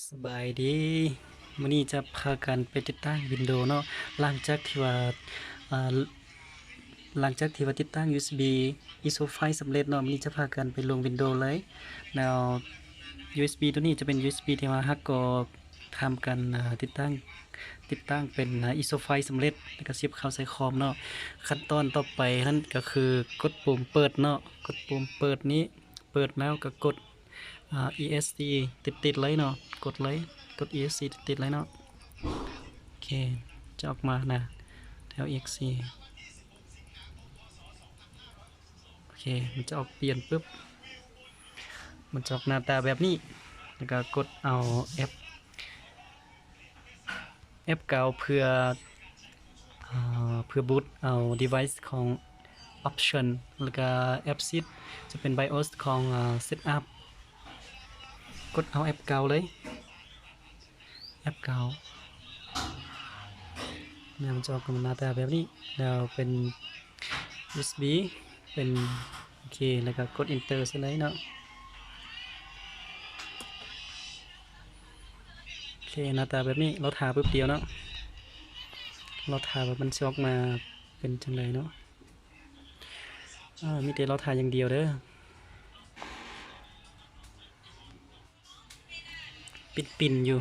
สบายดีมื้อนี้จะพากันไปติดตั้ง Windows เนาะหลังจากที่ว่าอ่าหลังจากที่ว่าติดตั้ง USB ISO ไฟล์สำเร็จเนาะมื้อนี้จะพากันไปลง Windows เลยแล้ว USB ตัวนี้จะเป็น USB ที่ว่าฮักก็ทำกันติดตั้งเป็นISO ไฟล์สำเร็จแล้วก็เสียบเข้าใส่คอมเนาะขั้นตอนต่อไปนั่นก็คือกดปุ่มเปิดเนาะกดปุ่มเปิดนี้เปิดแล้วก็กดESC ติดเลยเนาะกดเลยกด ESC ติดเลยเนาะโอเคจะออกมานะแถว EXC โอเคมันจะออกเปลี่ยนปุ๊บมันจะออกหน้าตาแบบนี้แล้วก็กดเอาแอปเก่าเพื่อบูตเอา device ของ option แล้วก็แอปซิดจะเป็น BIOS ของsetup กดเอาแอปเก่าเลยแอปเก่าเนี่ยมันจะออกมาหน้าตาแบบนี้แล้วเป็น USB เป็นโอเคแล้วก็กด enter ใช่เลยเนาะโอเคหน้าตาแบบนี้เราทาปุ๊บเดียวเนาะเราทาแบบมันจะออกมาเป็นจังไรเนาะมีแต่เราทาอย่างเดียวเด้อปิ่นอยู่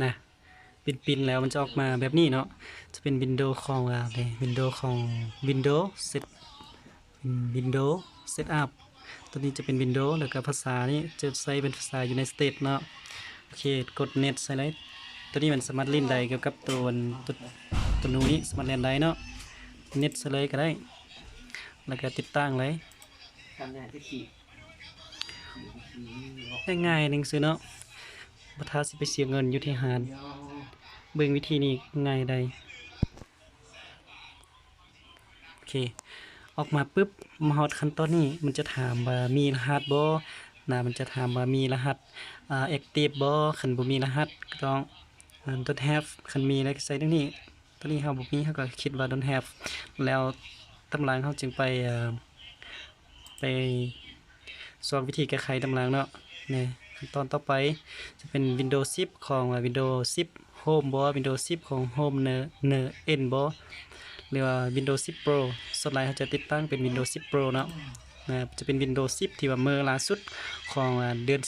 นะปิ่นแล้วมันจะออกมาแบบนี้เนาะจะเป็นวินโดว์ของวินโดว์ของ Windows Set Windows Setup ตัวนี้จะเป็น Windows แล้วก็ภาษานี้จะใช้เป็นภาษา United States เนาะโอเคกด Net ใส่เลยตัวนี้มันสามารถเล่นได้เกี่ยวกับตัวนู้นนี้สามารถเล่นได้เนาะ Net ใส่เลยก็ได้แล้วก็ติดตั้งเลยง่ายๆหนึ่งซื้อเนาะบัทาสิไปเสียเงินอยู่ที่หารเบิ่งวิธีนี้ง่ายได้โอเคออกมาปุ๊บมาฮอดขั้นตอนนี้มันจะถามว่ามีรหัสบ่มันจะถามว่ามีรหัสactive บ่คันบ่มีรหัสก็ต้องdon't have คันมีแล้วก็ใส่ตรงนี้ตอนนี้เฮาบ่มีเฮาก็คิดว่า don't have แล้วตำรางเฮาจึงไปสอนวิธีแก้ไขตำรางเนาะนี่ขั้นตอนต่อไปจะเป็น Windows 10 ของWindows 10 Home บ่ Windows 10 ของ Home เนอ N บ่หรือว่า Windows 10 Pro ส่วนใหญ่เขาจะติดตั้งเป็น Windows 10 Pro เนาะจะเป็น Windows 10 ที่ว่าเมื่อล่าสุดของเดือน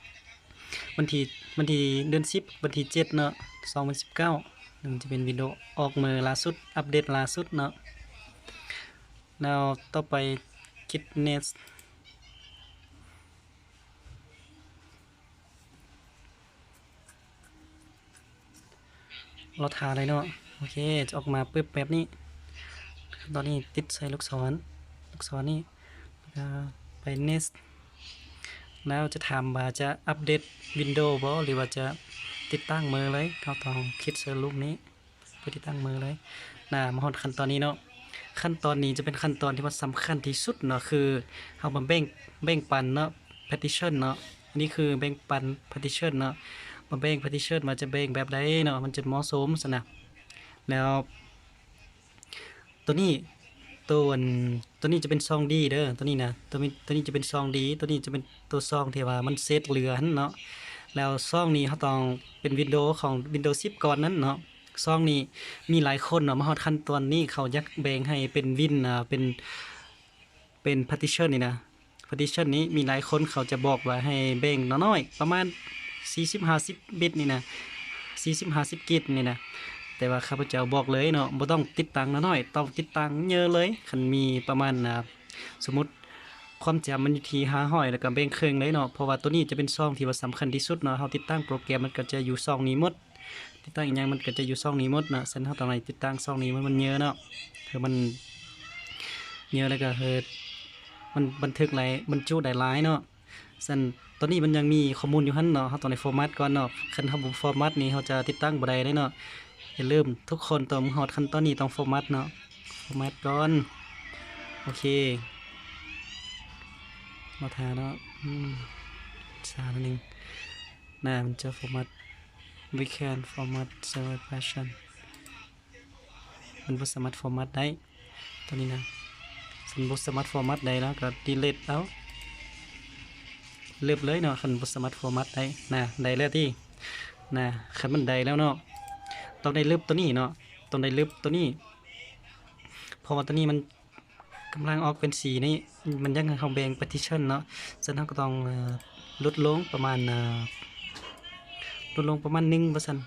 10วันที่เดือน10วันที่7เนาะ2019มันจะเป็น Windows ออกเมื่อล่าสุดอัปเดตล่าสุดเนาะแล้วต่อไป Gitnet เราทาอะไรเนาะโอเคจะออกมาปึ๊บแบบนี้ตอนนี้ติดใส่ลูกศรนี่ไป next แล้วจะถามว่าจะอัปเดต Windows บ่หรือว่าจะติดตั้งมือเลยเขาต้องคลิกใส่รูปนี้ไปติดตั้งมือเลยมาฮอดขั้นตอนนี้เนาะขั้นตอนนี้จะเป็นขั้นตอนที่ว่าสำคัญที่สุดเนาะคือเฮามาแบ่งปันเนาะ partition เนาะอันนี้คือแบ่งปัน partition เนาะมาแบ่ง partition มาจะแบ่งแบบใดเนาะมันจะเหมาะสมซะนะแล้วตัวนี้ตัวนี้จะเป็นซองดีเด้อตัวนี้นะตัวนี้จะเป็นซองดีตัวนี้จะเป็นตัวซองที่ว่ามันเซตเหลือหั่นเนาะแล้วซองนี้เขาต้องเป็นวินโดว์ของ Windows 10ก่อนนั้นเนาะซองนี้มีหลายคนเนาะมาฮอดขั้นตอนนี้เขาอยากแบ่งให้เป็นเป็น partition นี่นะ partition นี้มีหลายคนเขาจะบอกว่าให้แบ่งน้อยๆประมาณ40-50บิตนี่นะ40-50กิกนี่นะแต่ว่าข้าพเจ้าบอกเลยเนาะบ่ต้องติดตั้งน้อยๆต้องติดตั้งเยอะเลยคันมีประมาณสมมุติความจำมันอยู่ที่500แล้วก็แบ่งครึ่งเลยเนาะเพราะว่าตัวนี้จะเป็นช่องที่ว่าสำคัญที่สุดเนาะเฮาติดตั้งโปรแกรมมันก็จะอยู่ช่องนี้หมดติดตั้งอีหยังมันก็จะอยู่ช่องนี้หมดเนาะฉะนั้นเฮาต้องให้ติดตั้งช่องนี้มันเยอะเนาะคือมันเยอะแล้วก็มันบันทึกหลายบรรจุได้หลายเนาะฉะนั้นตอนนี้มันยังมีข้อมูลอยู่หั่นเนาะเฮาต้องได้ฟอร์แมตก่อนเนาะคันเฮาบ่ฟอร์แมตนี่เฮาจะติดตั้งบ่ได้เลยเนาะอย่าลืมทุกคนต้องฮอดขั้นตอนนี้ต้องฟอร์แมตเนาะฟอร์แมตก่อนโอเคมาทาเนาะชาหนึ่งมันจะฟอร์แมต we can format server version มันบ่สามารถฟอร์แมตได้ตอนนี้นะสมมุติสามารถฟอร์แมตได้แล้วก็ delete เอา เลือบเลยเนาะคันบ่สามารถฟอร์แมตได้นะได้แล้วที่นะคันมันได้แล้วเนาะต้องได้เลือบตัวนี้เนาะต้องได้เลือบตัวนี้เพราะว่าตัวนี้มันกำลังออกเป็นสีนี่มันยังเขาแบ่ง partition เนาะฉะนั้นเราก็ต้องลดลงประมาณลดลงประมาณ1ว่าซั่น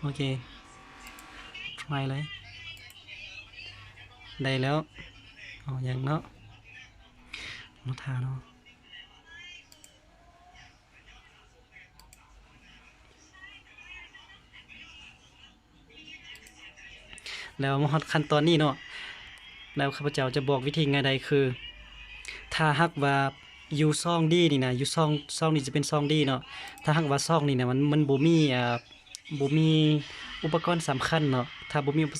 โอเค try เลยได้แล้วเอาอย่างเนาะมาทาเนาะแล้วมาฮอดขั้นตอนนี้เนาะแล้วข้าพเจ้าจะบอกวิธีง่ายใดคือ ถ้าหากว่าอยู่ซ่องดีนี่นะอยู่ซ่องนี่จะเป็นซ่องดีเนาะถ้าหากว่าซ่องนี่นะมันบ่มีบ่มีอุปกรณ์สำคัญเนาะถ้าบ่มีอุ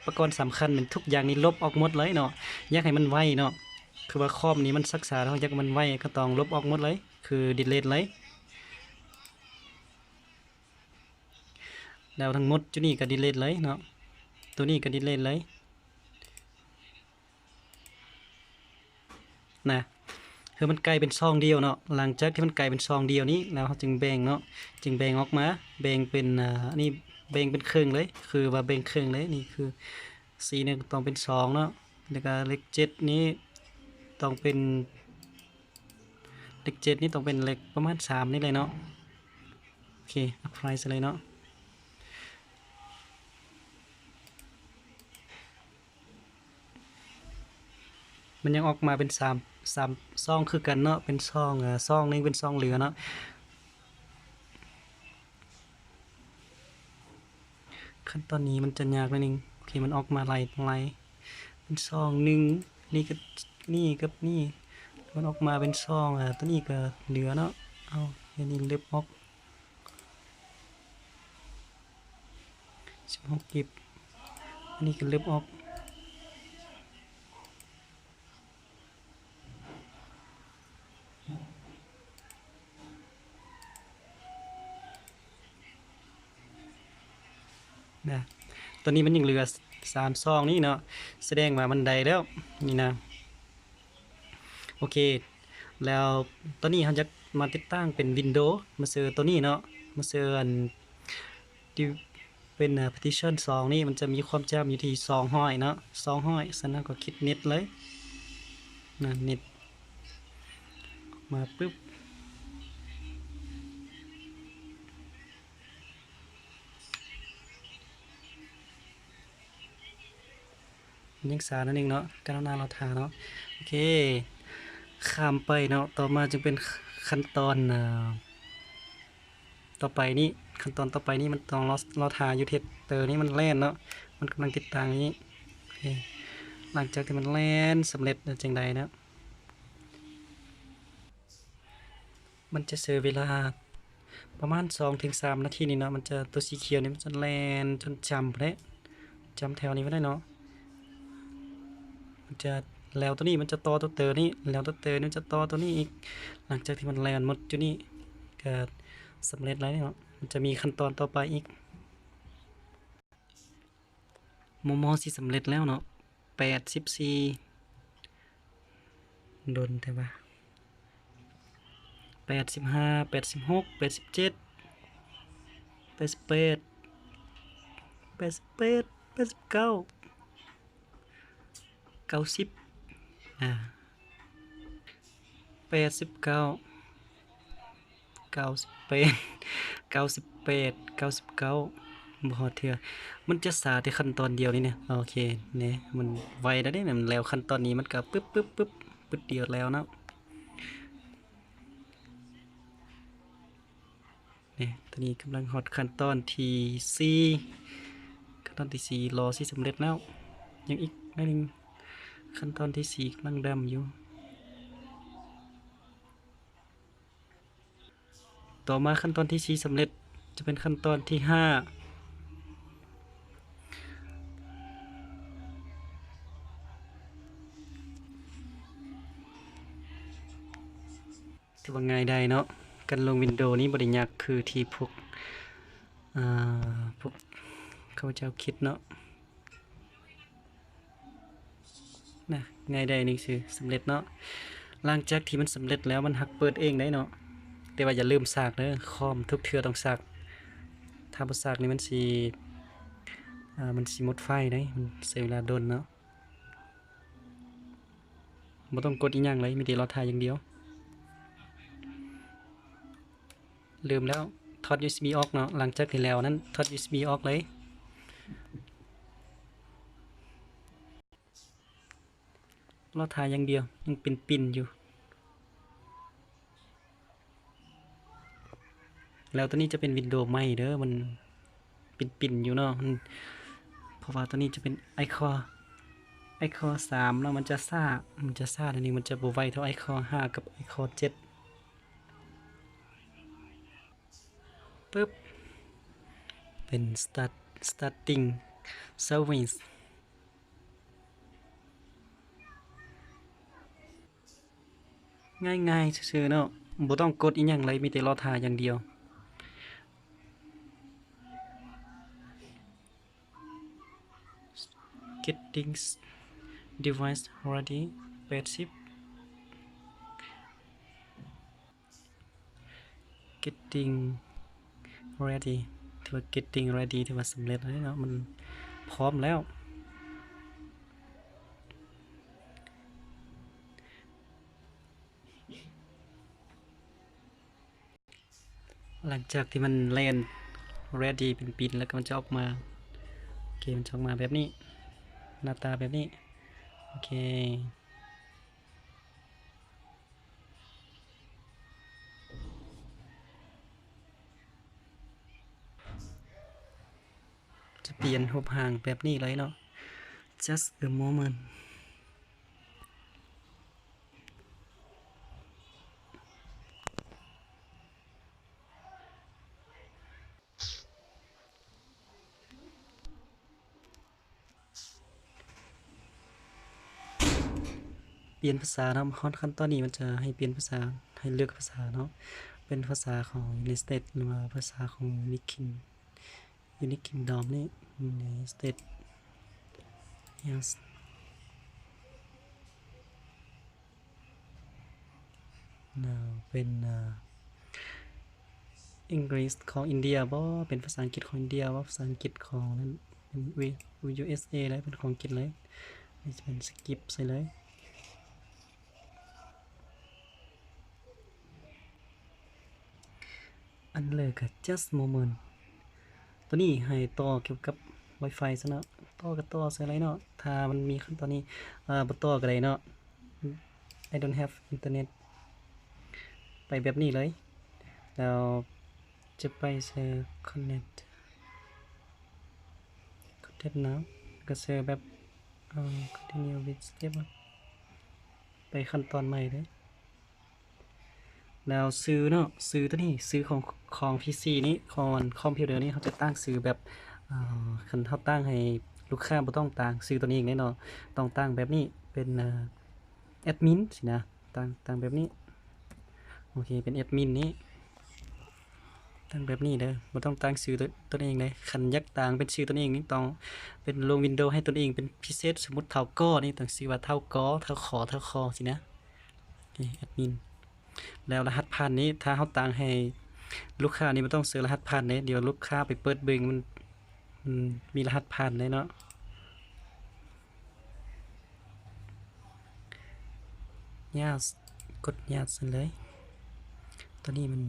ปกรณ์สำคัญมันทุกอย่างนี่ลบออกหมดเลยเนาะอยากให้มันไวเนาะคือว่าคอมนี้มันศึกษาแล้วอยากให้มันไวก็ต้องลบออกหมดเลยคือดีเลทเลยแล้วทั้งหมดจุดนี้ก็ดีเลทเลยเนาะตัวนี้ก็ดีเลทเลยนะคือมันกลายเป็นซองเดียวเนาะหลังจากที่มันกลายเป็นซองเดียวนี้แล้วเราจึงแบ่งเนาะจึงแบ่งออกมาแบ่งเป็นนี่แบ่งเป็นครึ่งเลยคือว่าแบ่งครึ่งเลยนี่คือสีเนี่ยต้องเป็น2เนาะแล้วก็เลข7นี้ต้องเป็นเลข7นี่ต้องเป็นเลขประมาณ3นี่เลยเนาะโอเค apply ซะเลยเนาะมันยังออกมาเป็น3ซองคือกันเนาะเป็นซองซองนึงเป็นซองเหลือเนาะขั้นตอนนี้มันจะยากนิดนึงโอเคมันออกมาไล่เป็นซองหนึ่งนี่ก็นี่กับนี่มันออกมาเป็นซองตัวนี้ก็เหลือเนาะเอาอันนี้เล็บออก16กิบอันนี้ก็เล็บออกนะตัวนี้มันยังเหลือ3ซองนี่เนาะแสดงว่ามันได้แล้วนี่นะโอเคแล้วตอนนี้เราจะมาติดตั้งเป็น Windows มาเซอร์ตัวนี้เนาะมาเซอร์ที่เป็นpartition 2นี่มันจะมีความจำอยู่ที่200เนาะ200ฉะนั้นก็คิดเน็ตเลยนะเน็ตมาปึ๊บยังสานั่นเองเนาะกรุณาเราทาเนาะโอเคข้ามไปเนาะต่อมาจึงเป็นขั้นตอนต่อไปนี้ขั้นตอนต่อไปนี้มันต้องเราทาอยู่เทสเตอร์นี้มันแล่นเนาะมันกำลังติดตั้งอย่างนี้โอเคหลังจากที่มันแล่นสำเร็จจังใดนะมันจะเสียเวลาประมาณ 2-3 นาทีนี่เนาะมันจะตัวสีเขียวนี่มันจะแล่นจนจำไปได้จำแถวนี้ไม่ได้เนาะมันจะแล้วตัวนี้มันจะต่อตัวเตอร์นี่แล้วตัวเตอร์นี่จะต่อตัวนี้อีกหลังจากที่มันแล่นหมดจุดนี้ก็สำเร็จแล้วเนาะมันจะมีขั้นตอนต่อไปอีกโมสิสำเร็จแล้วเนาะ84โดนแต่ว่า85 86 87 88 88 89 9089 98 98 99บ่ฮอดเทื่อมันจะสาแต่ขั้นตอนเดียวนี่เนี่ยโอเคเนี่ยมันไวแล้วเด้มันแล้วขั้นตอนนี้มันก็ปึ๊บปึ๊บปึ๊บปึ๊บเดียวแล้วเนาะเนี่ยตอนนี้กำลังฮอดขั้นตอนที่4ขั้นตอนที่4รอสิสำเร็จแล้วยังอีกนิดนึงขั้นตอนที่4กำลังดำอยู่ต่อมาขั้นตอนที่4สำเร็จจะเป็นขั้นตอนที่5ถือว่าง่ายได้เนาะการลงวินโดว์นี้บริยากคือที่พวกเขาเจ้าคิดเนาะนะง่ายได้นี่คือสำเร็จเนาะหลังจากที่มันสำเร็จแล้วมันหักเปิดเองได้เนาะ แต่ว่าอย่าลืมสากเด้อคอมทุกเทื่อต้องสากถ้าบ่สากนี่มันสิหมดไฟเด้มันใช้เวลาโดนเนาะบ่ต้องกดอีหยังเลยมีแต่รอถ่ายอย่างเดียวลืมแล้วถอด USB ออกเนาะหลังจากที่แล้วนั้นถอด USB ออกเลยรอถ่ายอย่างเดียวยังเป็นปิ่นอยู่แล้วตัวนี้จะเป็นวินโดว์ใหม่เด้อมันปิ่นอยู่เนาะเพราะว่าตัวนี้จะเป็นiCore 3แล้วมันจะซ่าอันนี้มันจะบ่ไวเท่าiCore 5กับiCore 7ปึ๊บเป็น starting service ง่ายๆซื่อๆเนาะบ่ต้องกดอีหยังเลยมีแต่รอถ่ายอย่างเดียว getting device ready 80 getting ready ถือว่า getting ready ถือว่าสำเร็จแล้วเนาะมันพร้อมแล้วหลังจากที่มันเล่น ready เป็นปินแล้วก็มันจะออกมาโอเคมันจะออกมาแบบนี้หน้าตาแบบนี้โอเคจะเปลี่ยนรูปห่างแบบนี้เลยเนาะ just a moment เปลี่ยนภาษาเนาะขั้นตอนนี้มันจะให้เปลี่ยนภาษาให้เลือกภาษาเนาะเป็นภาษาของ United States หรือว่าภาษาของ United Kingdom นี่ United States yes เป็นEnglish ของอินเดียบ่เป็นภาษาอังกฤษของอินเดียว่าภาษาอังกฤษของนั้นเป็น USA เลยเป็นของอังกฤษเลยนี่จะเป็นสกิปใส่เลยอันเลยก็ just moment ตัวนี้ให้ต่อเกี่ยวกับ Wi-Fi ซะเนาะต่อใส่อะไรเนาะถ้ามันมีขั้นตอนนี้บ่ต่อก็ได้เนาะ I don't have internet ไปแบบนี้เลยแล้วจะไปเซอร์ connect นะก็เซอร์แบบ continue with step ไปขั้นตอนใหม่เลยแล้วซื้อเนาะซื้อตัวนี้ซื้อของ PC นี้ของคอมพิวเตอร์นี้เขาจะตั้งซื้อแบบคันเขาตั้งให้ลูกค้าบ่ต้องตั้งซื้อตัวนี้เองแน่นอนต้องตั้งแบบนี้เป็นแอดมินสินะตั้งแบบนี้โอเคเป็นแอดมินนี้ตั้งแบบนี้เด้อบ่ต้องตั้งชื่อตัวเองเลยคันยักตั้งเป็นชื่อตัวเองนี่ต้องเป็นลงวินโดว์ให้ตัวเองเป็นพิเศษสมมุติเท่าก้อนี่ต้องชื่อว่าเท่ากอเท่าขอเท่าคอสินะแอดมินแล้วรหัสผ่านนี้ถ้าเฮาตั้งให้ลูกค้านี่บ่ต้องเสิร์ชรหัสผ่านเด้เดี๋ยวลูกค้าไปเปิดเบิ่งมันมีรหัสผ่านเลยเนาะyes กด yes เลยตัวนี้มัน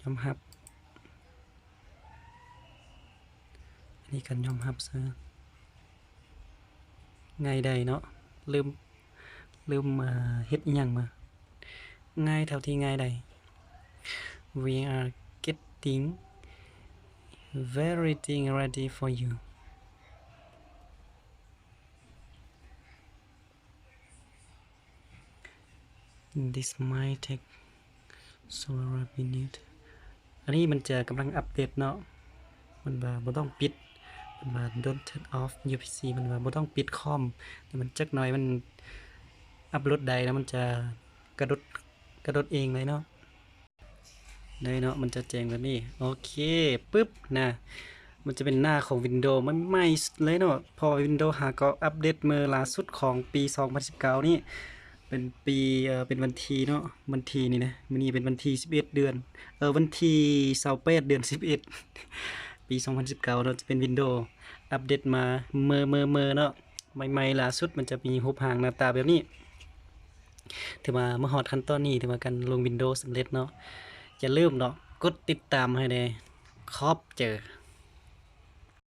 ยอมรับอันนี้กันยอมรับซะง่ายใดเนาะลืมเฮ็ดอีหยังมาง่ายเท่าที่ง่ายใด we are getting everything ready for you this might take several minutes อันนี้มันจะกำลังอัปเดตเนาะมันว่าบ่ต้องปิดมันว่า don't turn off your PC มันว่าบ่ต้องปิดคอมแต่มันจักหน่อยมันอัปโหลดได้แล้วมันจะกระโดดเองเลยเนาะมันจะแจ้งแบบนี้โอเคปึ๊บนะมันจะเป็นหน้าของ Windows มันใหม่เลยเนาะพอ Windows 5ก็อัปเดตเมื่อล่าสุดของปี 2019 นี่ เป็นปีเป็นวันที่เนาะวันที่นี่นะมื้อนี้เป็นวันที่11เดือนวันที่28เดือน11ปี2019เนาะจะเป็น Windows อัปเดตมาเมอเนาะใหม่ๆล่าสุดมันจะมีรูปร่างหน้าตาแบบนี้ถือว่ามาฮอดขั้นตอนนี้ถือว่าการลง Windows สำเร็จเนาะอย่าลืมเนาะกดติดตามให้แน่ครอบเจอ